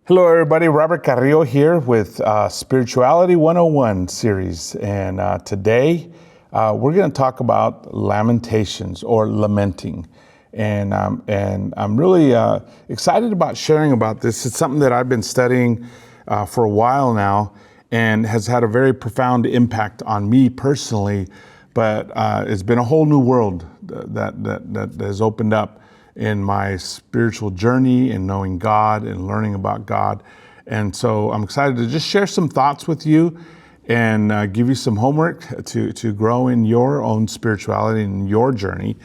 Hello, everybody. Robert Carrillo here with Spirituality 101 series. And today we're going to talk about lamentations or lamenting. And I'm really excited about sharing about this. It's something that I've been studying for a while now and has had a very profound impact on me personally. But it's been a whole new world that has opened up in my spiritual journey and knowing God and learning about God. And so I'm excited to just share some thoughts with you and give you some homework to grow in your own spirituality and your journey.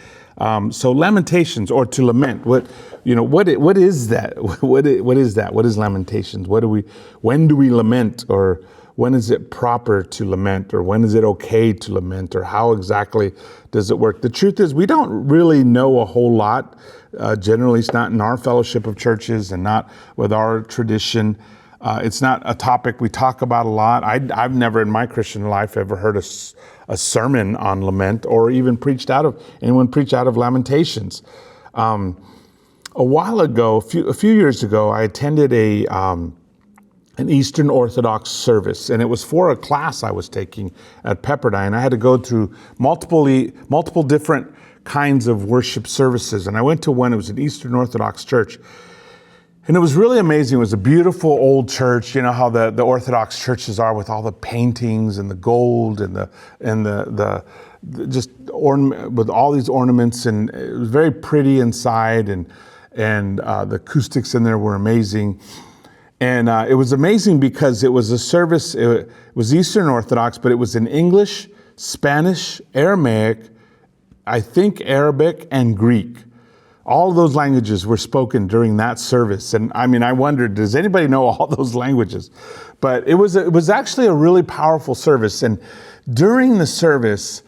So lamentations, or to lament, what is that? What is that? What is lamentations? When do we lament, or when is it proper to lament, or when is it okay to lament, or how exactly does it work? The truth is, we don't really know a whole lot. Generally, it's not in our fellowship of churches and not with our tradition. It's not a topic we talk about a lot. I've never in my Christian life ever heard a sermon on lament, or even anyone preach out of Lamentations. A while ago, a few years ago, I attended an Eastern Orthodox service, and it was for a class I was taking at Pepperdine. I had to go through multiple different kinds of worship services, and I went to one. It was an Eastern Orthodox church, and it was really amazing. It was a beautiful old church. You know how the Orthodox churches are, with all the paintings and the gold and the just ornament, with all these ornaments, and it was very pretty inside, and the acoustics in there were amazing. And it was amazing because it was a service, it was Eastern Orthodox, but it was in English, Spanish, Aramaic, I think Arabic, and Greek. All of those languages were spoken during that service. And I mean, I wondered, does anybody know all those languages? But it was actually a really powerful service. And during the service,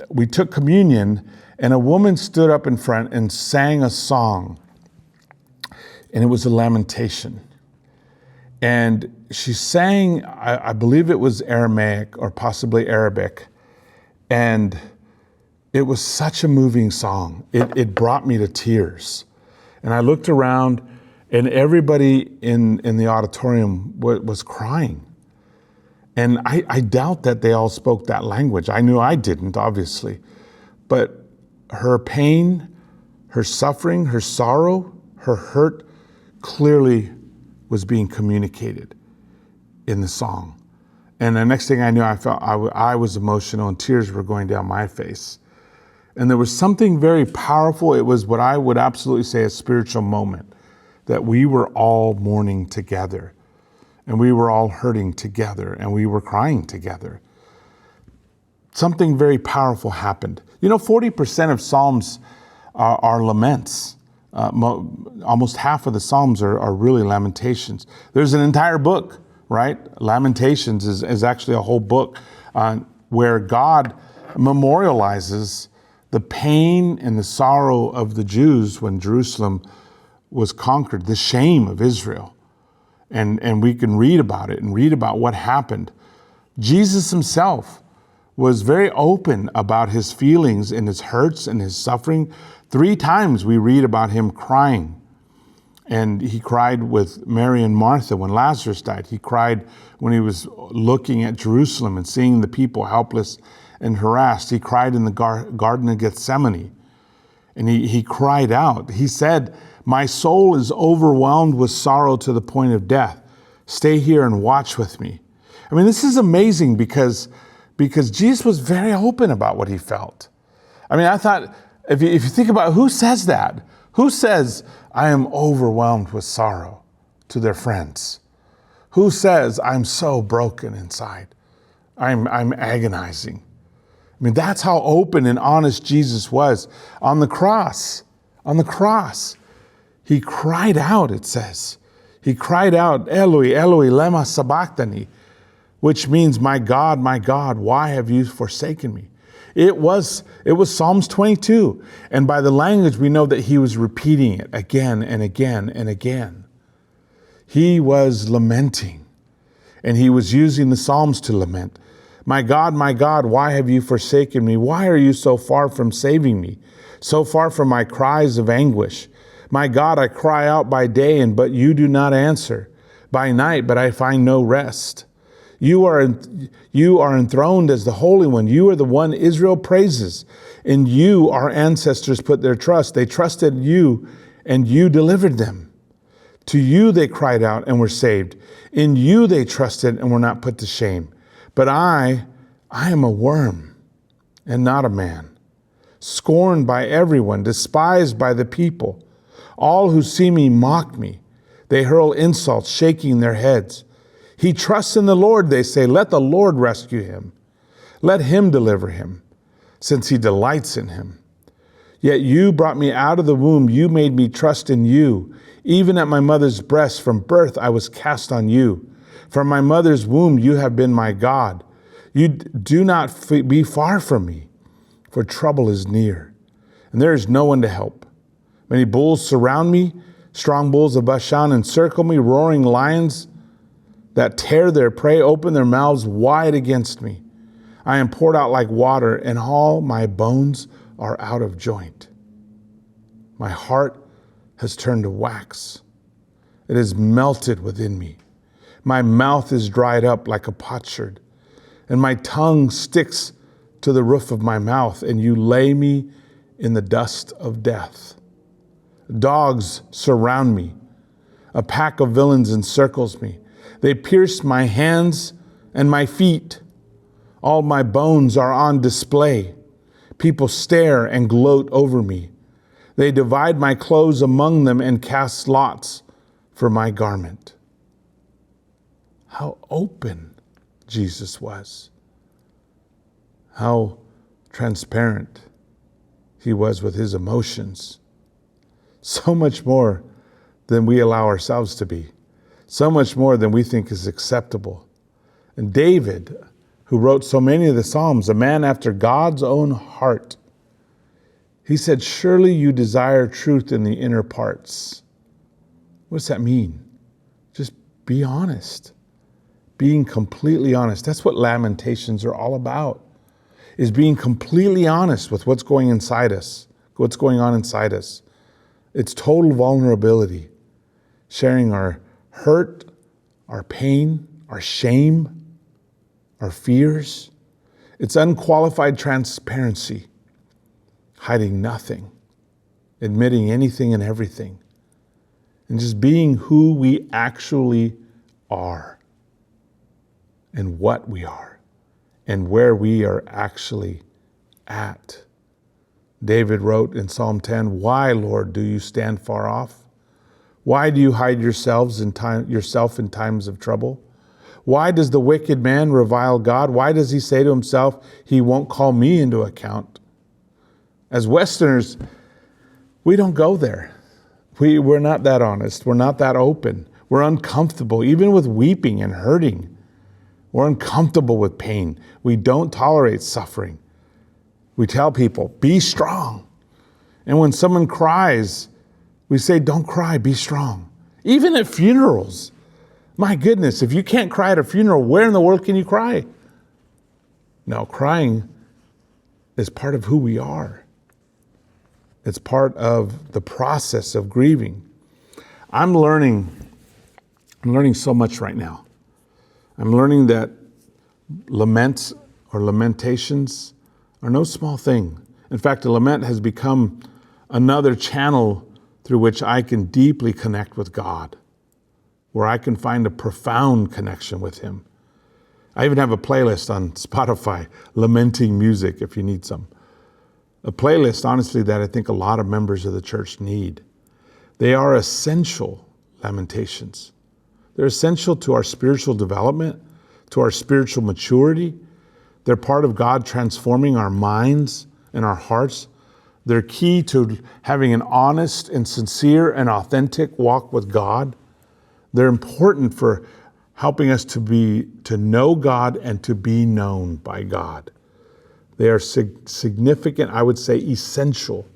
we took communion, and a woman stood up in front and sang a song. And it was a lamentation. And she sang, I believe it was Aramaic or possibly Arabic. And it was such a moving song. It brought me to tears. And I looked around, and everybody in the auditorium was crying. And I doubt that they all spoke that language. I knew I didn't, obviously. But her pain, her suffering, her sorrow, her hurt clearly was being communicated in the song. And the next thing I knew, I felt I was emotional, and tears were going down my face. And there was something very powerful. It was what I would absolutely say a spiritual moment, that we were all mourning together, and we were all hurting together, and we were crying together. Something very powerful happened. 40% of Psalms are laments. Almost half of the Psalms are really lamentations. There's an entire book, right? Lamentations is actually a whole book where God memorializes the pain and the sorrow of the Jews when Jerusalem was conquered, the shame of Israel. And we can read about it and read about what happened. Jesus himself was very open about his feelings and his hurts and his suffering. 3 times we read about him crying. And he cried with Mary and Martha when Lazarus died. He cried when he was looking at Jerusalem and seeing the people helpless and harassed. He cried in the Garden of Gethsemane. And he cried out. He said, "My soul is overwhelmed with sorrow to the point of death. Stay here and watch with me." I mean, this is amazing because Jesus was very open about what he felt. I mean, I thought, if you think about who says that, who says, "I am overwhelmed with sorrow" to their friends? Who says, "I'm so broken inside. I'm agonizing"? I mean, that's how open and honest Jesus was. On the cross, he cried out, it says. He cried out, "Eloi, Eloi, lema sabachthani," which means, my God, why have you forsaken me?" It was Psalms 22. And by the language, we know that he was repeating it again and again and again. He was lamenting, and he was using the Psalms to lament. My God, why have you forsaken me? Why are you so far from saving me? So far from my cries of anguish? My God, I cry out by day, but you do not answer. By night, but I find no rest. You are enthroned as the Holy One. You are the one Israel praises. In you our ancestors put their trust. They trusted you, and you delivered them. To you they cried out and were saved. In you they trusted and were not put to shame. But I am a worm and not a man, scorned by everyone, despised by the people. All who see me mock me. They hurl insults, shaking their heads. He trusts in the Lord, they say. Let the Lord rescue him. Let him deliver him, since he delights in him. Yet you brought me out of the womb. You made me trust in you. Even at my mother's breast, from birth, I was cast on you. From my mother's womb, you have been my God. You do not be far from me, for trouble is near, and there is no one to help. Many bulls surround me. Strong bulls of Bashan encircle me. Roaring lions that tear their prey open their mouths wide against me. I am poured out like water, and all my bones are out of joint. My heart has turned to wax. It is melted within me. My mouth is dried up like a potsherd, and my tongue sticks to the roof of my mouth, and you lay me in the dust of death. Dogs surround me. A pack of villains encircles me. They pierce my hands and my feet. All my bones are on display. People stare and gloat over me. They divide my clothes among them and cast lots for my garment. How open Jesus was. How transparent he was with his emotions. So much more than we allow ourselves to be. So much more than we think is acceptable. And David, who wrote so many of the Psalms, a man after God's own heart, he said, surely you desire truth in the inner parts. What does that mean? Just be honest. Being completely honest. That's what Lamentations are all about, is being completely honest with what's going inside us, what's going on inside us. It's total vulnerability, sharing our hurt, our pain, our shame, our fears. It's unqualified transparency, hiding nothing, admitting anything and everything, and just being who we actually are and what we are and where we are actually at. David wrote in Psalm 10, why, Lord, do you stand far off? Why do you hide yourself in times of trouble? Why does the wicked man revile God? Why does he say to himself, he won't call me into account? As Westerners, we don't go there. We're not that honest. We're not that open. We're uncomfortable, even with weeping and hurting. We're uncomfortable with pain. We don't tolerate suffering. We tell people, be strong. And when someone cries, we say, don't cry, be strong. Even at funerals. My goodness, if you can't cry at a funeral, where in the world can you cry? No, crying is part of who we are. It's part of the process of grieving. I'm learning so much right now. I'm learning that laments or lamentations are no small thing. In fact, a lament has become another channel through which I can deeply connect with God, where I can find a profound connection with him. I even have a playlist on Spotify, Lamenting Music, if you need some. A playlist, honestly, that I think a lot of members of the church need. They are essential lamentations. They're essential to our spiritual development, to our spiritual maturity. They're part of God transforming our minds and our hearts. They're key to having an honest and sincere and authentic walk with God. They're important for helping us to know God and to be known by God. They are significant, I would say essential,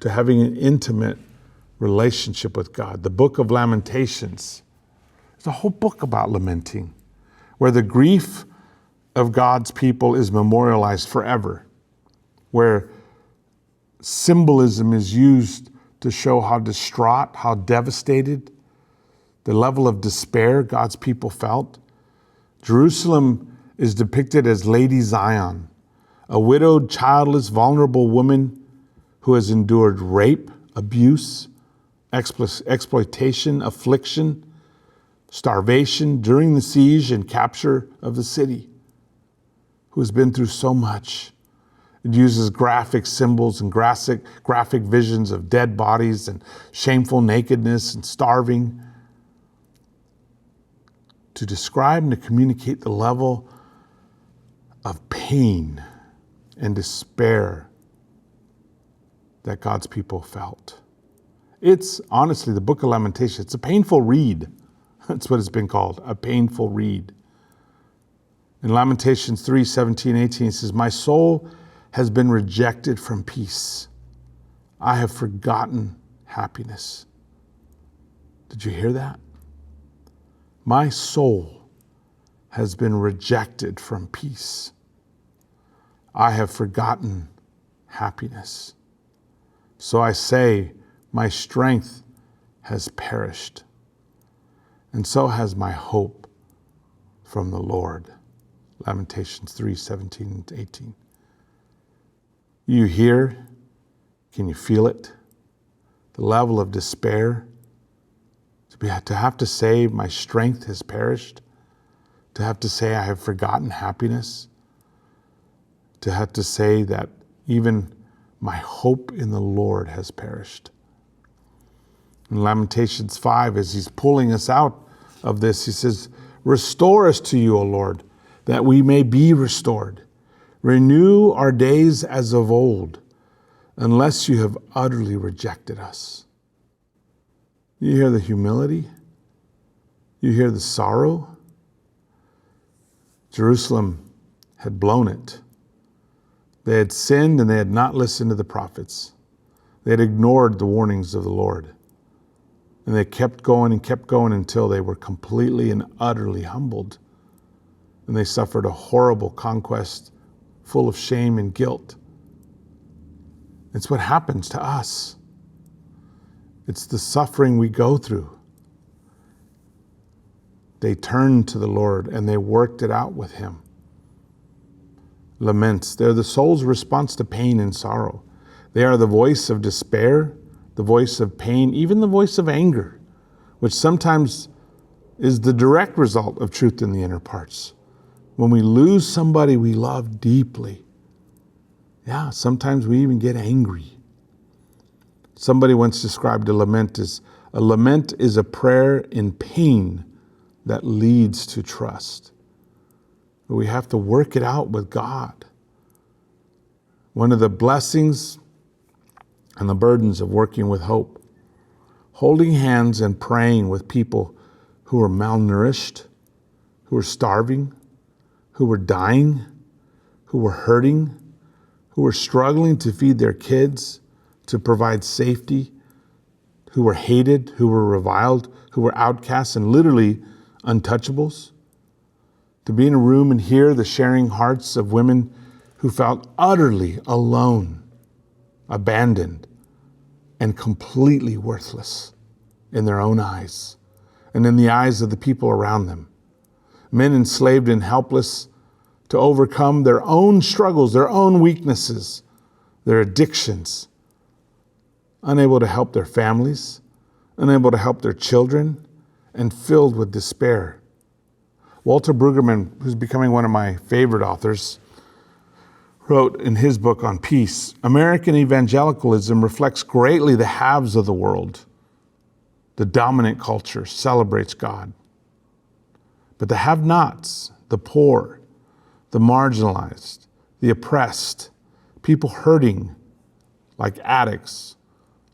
to having an intimate relationship with God. The book of Lamentations is a whole book about lamenting, where the grief of God's people is memorialized forever, where symbolism is used to show how distraught, how devastated, the level of despair God's people felt. Jerusalem is depicted as Lady Zion, a widowed, childless, vulnerable woman who has endured rape, abuse, exploitation, affliction, starvation during the siege and capture of the city, who has been through so much. It uses graphic symbols and graphic visions of dead bodies and shameful nakedness and starving to describe and to communicate the level of pain and despair that God's people felt. It's honestly, the book of Lamentation, it's a painful read. That's what it's been called, a painful read. In Lamentations 3, 17, 18, it says, "My soul has been rejected from peace. I have forgotten happiness." Did you hear that? My soul has been rejected from peace. I have forgotten happiness. So I say, my strength has perished, and so has my hope from the Lord. Lamentations 3, 17 and 18. You hear? Can you feel it? The level of despair. To have to say my strength has perished. To have to say I have forgotten happiness. To have to say that even my hope in the Lord has perished. In Lamentations 5, as he's pulling us out of this, he says, "Restore us to you, O Lord, that we may be restored. Renew our days as of old, unless you have utterly rejected us." You hear the humility? You hear the sorrow? Jerusalem had blown it. They had sinned and they had not listened to the prophets. They had ignored the warnings of the Lord. And they kept going until they were completely and utterly humbled. And they suffered a horrible conquest full of shame and guilt. It's what happens to us. It's the suffering we go through. They turned to the Lord and they worked it out with him. Laments, they're the soul's response to pain and sorrow. They are the voice of despair, the voice of pain, even the voice of anger, which sometimes is the direct result of truth in the inner parts. When we lose somebody we love deeply, sometimes we even get angry. Somebody once described a lament as a prayer in pain that leads to trust. But we have to work it out with God. One of the blessings and the burdens of working with hope, holding hands and praying with people who are malnourished, who are starving, who are dying, who are hurting, who are struggling to feed their kids, to provide safety, who were hated, who were reviled, who were outcasts and literally untouchables. To be in a room and hear the sharing hearts of women who felt utterly alone, abandoned, and completely worthless in their own eyes and in the eyes of the people around them. Men enslaved and helpless to overcome their own struggles, their own weaknesses, their addictions, unable to help their families, unable to help their children, and filled with despair. Walter Brueggemann, who's becoming one of my favorite authors, wrote in his book on peace, "American evangelicalism reflects greatly the haves of the world. The dominant culture celebrates God. But the have-nots, the poor, the marginalized, the oppressed, people hurting like addicts,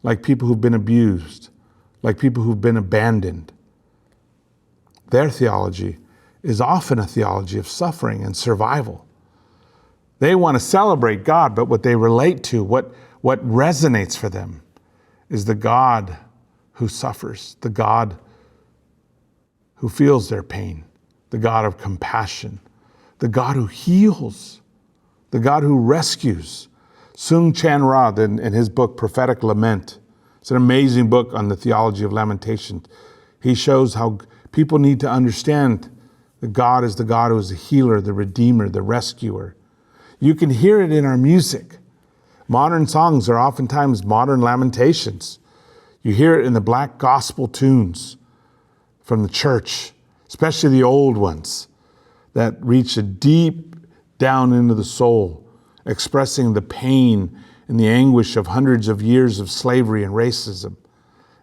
like people who've been abused, like people who've been abandoned. Their theology is often a theology of suffering and survival. They want to celebrate God, but what they relate to, what resonates for them is the God who suffers, the God who feels their pain, the God of compassion, the God who heals, the God who rescues." Sung Chan Ra, in his book, Prophetic Lament, It's an amazing book on the theology of lamentation. He shows how people need to understand that God is the God who is the healer, the redeemer, the rescuer. You can hear it in our music. Modern songs are oftentimes modern lamentations. You hear it in the black gospel tunes from the church, especially the old ones that reach a deep down into the soul, expressing the pain and the anguish of hundreds of years of slavery and racism.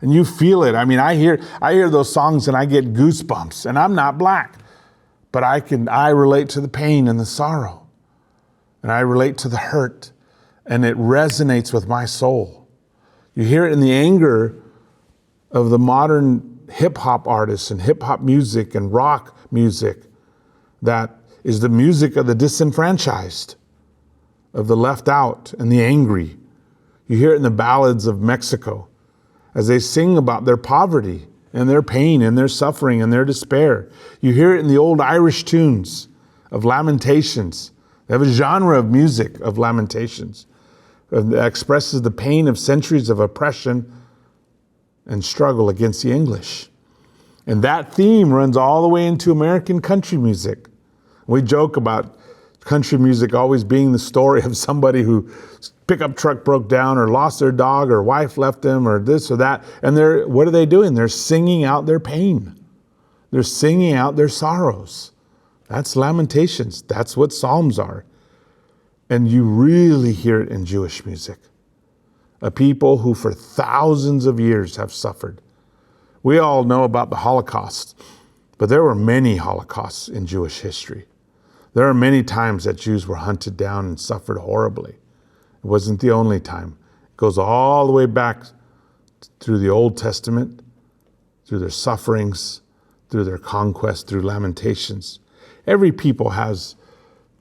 And you feel it. I mean, I hear those songs and I get goosebumps, and I'm not black, but I relate to the pain and the sorrow, and I relate to the hurt, and it resonates with my soul. You hear it in the anger of the modern hip hop artists and hip hop music and rock music that is the music of the disenfranchised, of the left out and the angry. You hear it in the ballads of Mexico as they sing about their poverty and their pain and their suffering and their despair. You hear it in the old Irish tunes of lamentations. They have a genre of music of lamentations that expresses the pain of centuries of oppression and struggle against the English. And that theme runs all the way into American country music. We joke about country music always being the story of somebody who pickup truck broke down or lost their dog or wife left them or this or that. And what are they doing? They're singing out their pain. They're singing out their sorrows. That's lamentations. That's what Psalms are. And you really hear it in Jewish music. A people who for thousands of years have suffered. We all know about the Holocaust, but there were many Holocausts in Jewish history. There are many times that Jews were hunted down and suffered horribly. It wasn't the only time. It goes all the way back through the Old Testament, through their sufferings, through their conquest, through lamentations. Every people has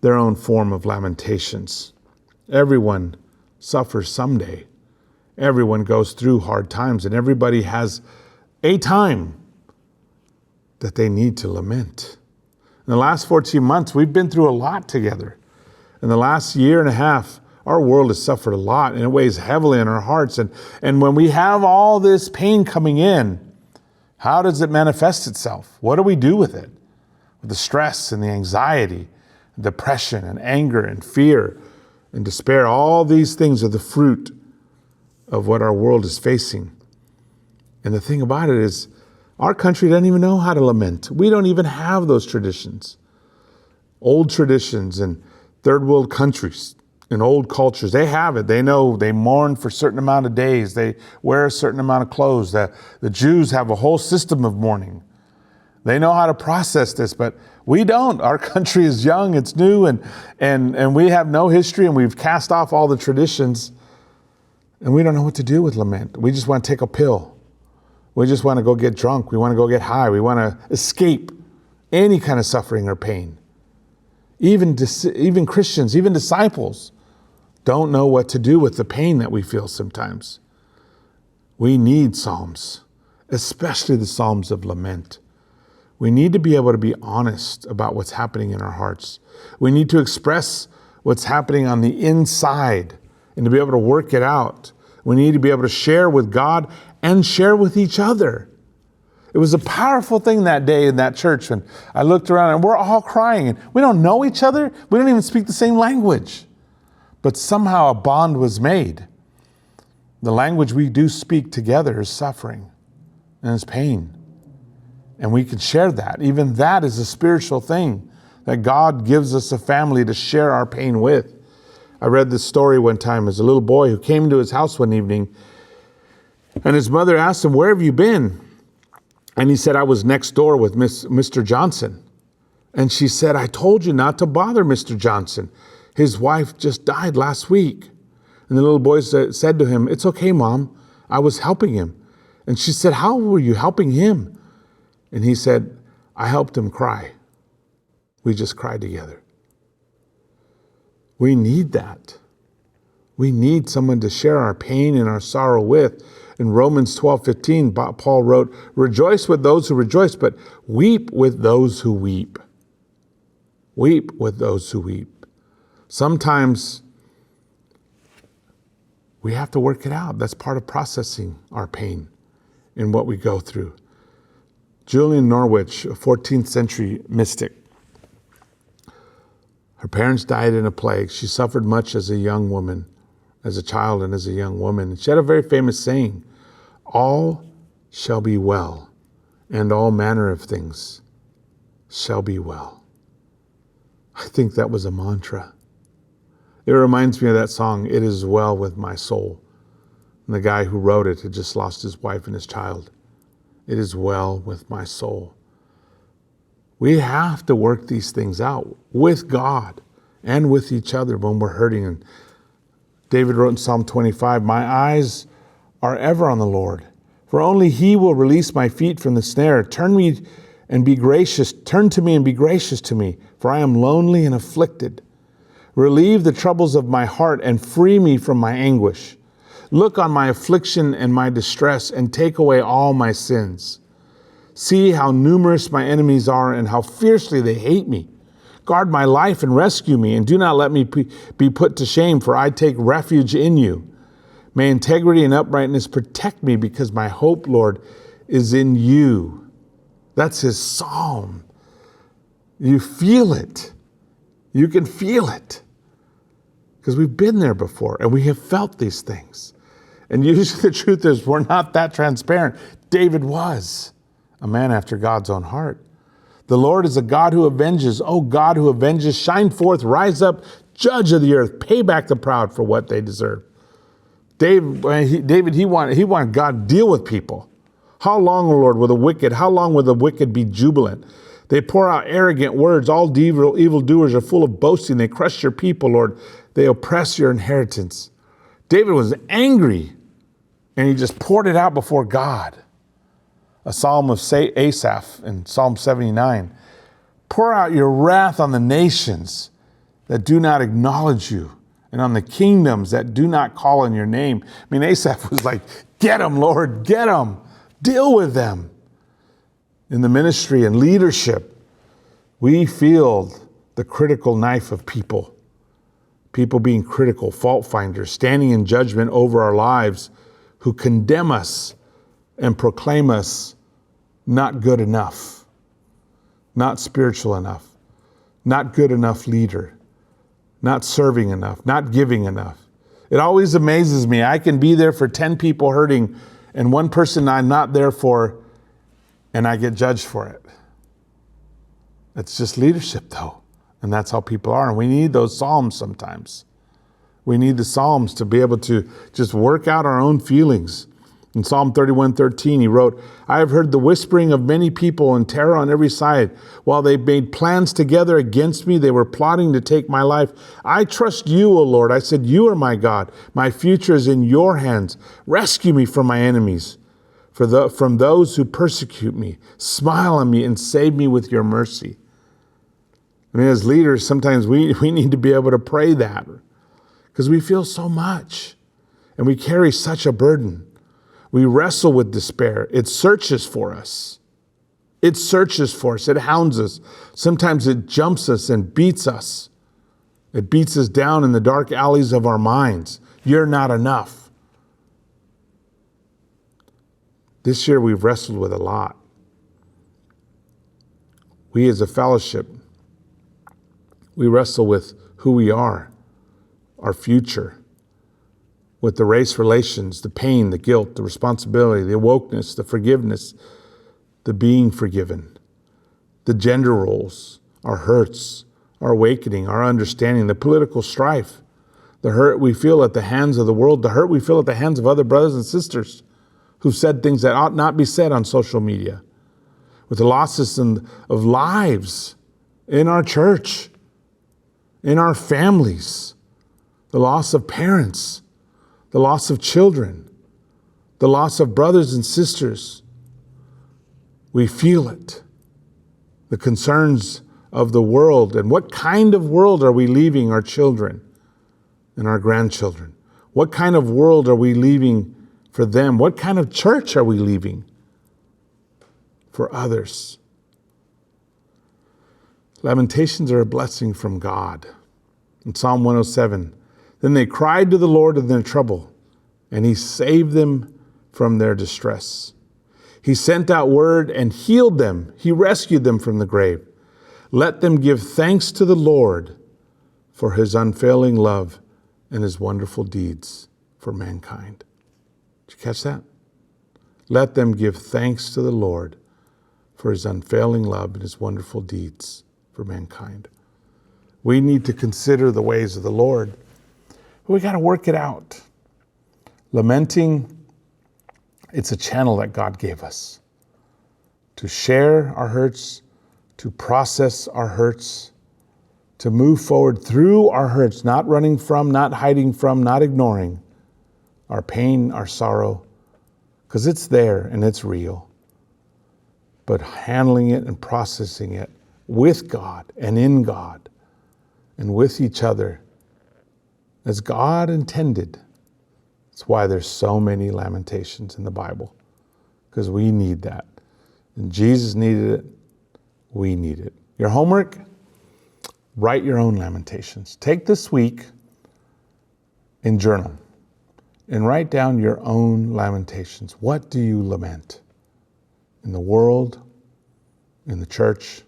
their own form of lamentations. Everyone suffers someday. Everyone goes through hard times, and everybody has a time that they need to lament. In the last 14 months, we've been through a lot together. In the last year and a half, our world has suffered a lot, and it weighs heavily on our hearts. And when we have all this pain coming in, how does it manifest itself? What do we do with it? With the stress and the anxiety, depression and anger and fear and despair, all these things are the fruit of what our world is facing. And the thing about it is, our country doesn't even know how to lament. We don't even have those traditions. Old traditions in third world countries, in old cultures, they have it. They know they mourn for a certain amount of days. They wear a certain amount of clothes. The Jews have a whole system of mourning. They know how to process this, but we don't. Our country is young, it's new, and we have no history, and we've cast off all the traditions, and we don't know what to do with lament. We just want to take a pill. We just want to go get drunk. We want to go get high. We want to escape any kind of suffering or pain. Even Christians, even disciples, don't know what to do with the pain that we feel sometimes. We need Psalms, especially the Psalms of lament. We need to be able to be honest about what's happening in our hearts. We need to express what's happening on the inside and to be able to work it out. We need to be able to share with God and share with each other. It was a powerful thing that day in that church when I looked around and we're all crying and we don't know each other. We don't even speak the same language. But somehow a bond was made. The language we do speak together is suffering and is pain. And we can share that. Even that is a spiritual thing that God gives us a family to share our pain with. I read this story one time as a little boy who came to his house one evening and his mother asked him, "Where have you been?" And he said, "I was next door with Mr. Johnson." And she said, "I told you not to bother Mr. Johnson. His wife just died last week." And the little boy said to him, "It's okay, Mom. I was helping him." And she said, "How were you helping him?" And he said, "I helped him cry. We just cried together." We need that. We need someone to share our pain and our sorrow with. In Romans 12:15, Paul wrote, "Rejoice with those who rejoice, but weep with those who weep." Weep with those who weep. Sometimes we have to work it out. That's part of processing our pain and what we go through. Julian Norwich, a 14th century mystic. Her parents died in a plague. She suffered much as a young woman, as a child and as a young woman. And she had a very famous saying, all shall be well, and all manner of things shall be well. I think that was a mantra. It reminds me of that song, It Is Well With My Soul. And the guy who wrote it had just lost his wife and his child. It is well with my soul. We have to work these things out with God and with each other when we're hurting. And David wrote in Psalm 25, my eyes are ever on the Lord, for only he will release my feet from the snare. Turn to me and be gracious to me, for I am lonely and afflicted. Relieve the troubles of my heart and free me from my anguish. Look on my affliction and my distress and take away all my sins. See how numerous my enemies are and how fiercely they hate me. Guard my life and rescue me, and do not let me be put to shame, for I take refuge in you. May integrity and uprightness protect me, because my hope, Lord, is in you. That's his psalm. You feel it. You can feel it. Because we've been there before and we have felt these things. And usually the truth is we're not that transparent. David was a man after God's own heart. The Lord is a God who avenges. Oh, God who avenges, shine forth, rise up, judge of the earth, pay back the proud for what they deserve. David, he wanted God to deal with people. How long, O Lord, will the wicked be jubilant? They pour out arrogant words. All evildoers are full of boasting. They crush your people, Lord. They oppress your inheritance. David was angry, and he just poured it out before God. A psalm of Asaph in Psalm 79. Pour out your wrath on the nations that do not acknowledge you, and on the kingdoms that do not call on your name. I mean, Asaph was like, get them, Lord, get them. Deal with them. In the ministry and leadership, we feel the critical knife of people. People being critical, fault finders, standing in judgment over our lives, who condemn us and proclaim us not good enough, not spiritual enough, not good enough leader, not serving enough, not giving enough. It always amazes me. I can be there for 10 people hurting and one person I'm not there for, and I get judged for it. It's just leadership, though. And that's how people are. And we need those Psalms sometimes. We need the Psalms to be able to just work out our own feelings. In Psalm 31:13, he wrote, I have heard the whispering of many people and terror on every side. While they made plans together against me, they were plotting to take my life. I trust you, O Lord. I said, you are my God. My future is in your hands. Rescue me from my enemies, from those who persecute me. Smile on me and save me with your mercy. I mean, as leaders, sometimes we need to be able to pray that because we feel so much and we carry such a burden. We wrestle with despair. It searches for us. It searches for us. It hounds us. Sometimes it jumps us and beats us. It beats us down in the dark alleys of our minds. You're not enough. This year we've wrestled with a lot. We as a fellowship, we wrestle with who we are, our future, with the race relations, the pain, the guilt, the responsibility, the awokeness, the forgiveness, the being forgiven, the gender roles, our hurts, our awakening, our understanding, the political strife, the hurt we feel at the hands of the world, the hurt we feel at the hands of other brothers and sisters who've said things that ought not be said on social media, with the losses of lives in our church, in our families, the loss of parents, the loss of children, the loss of brothers and sisters. We feel it. The concerns of the world, and what kind of world are we leaving our children and our grandchildren? What kind of world are we leaving for them? What kind of church are we leaving for others? Lamentations are a blessing from God. In Psalm 107, then they cried to the Lord in their trouble, and he saved them from their distress. He sent out word and healed them. He rescued them from the grave. Let them give thanks to the Lord for his unfailing love and his wonderful deeds for mankind. Did you catch that? Let them give thanks to the Lord for his unfailing love and his wonderful deeds for mankind. We need to consider the ways of the Lord. We got to work it out. Lamenting, it's a channel that God gave us to share our hurts, to process our hurts, to move forward through our hurts, not running from, not hiding from, not ignoring our pain, our sorrow, because it's there and it's real. But handling it and processing it with God and in God and with each other as God intended. That's why there's so many lamentations in the Bible, because we need that. And Jesus needed it. We need it. Your homework, write your own lamentations. Take this week and journal and write down your own lamentations. What do you lament in the world, in the church,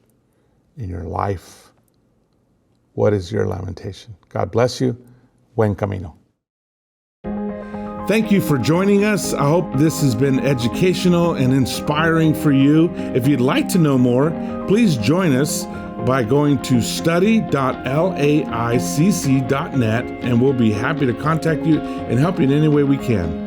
in your life? What is your lamentation? God bless you. Buen camino. Thank you for joining us. I hope this has been educational and inspiring for you. If you'd like to know more, please join us by going to study.laicc.net, and we'll be happy to contact you and help you in any way we can.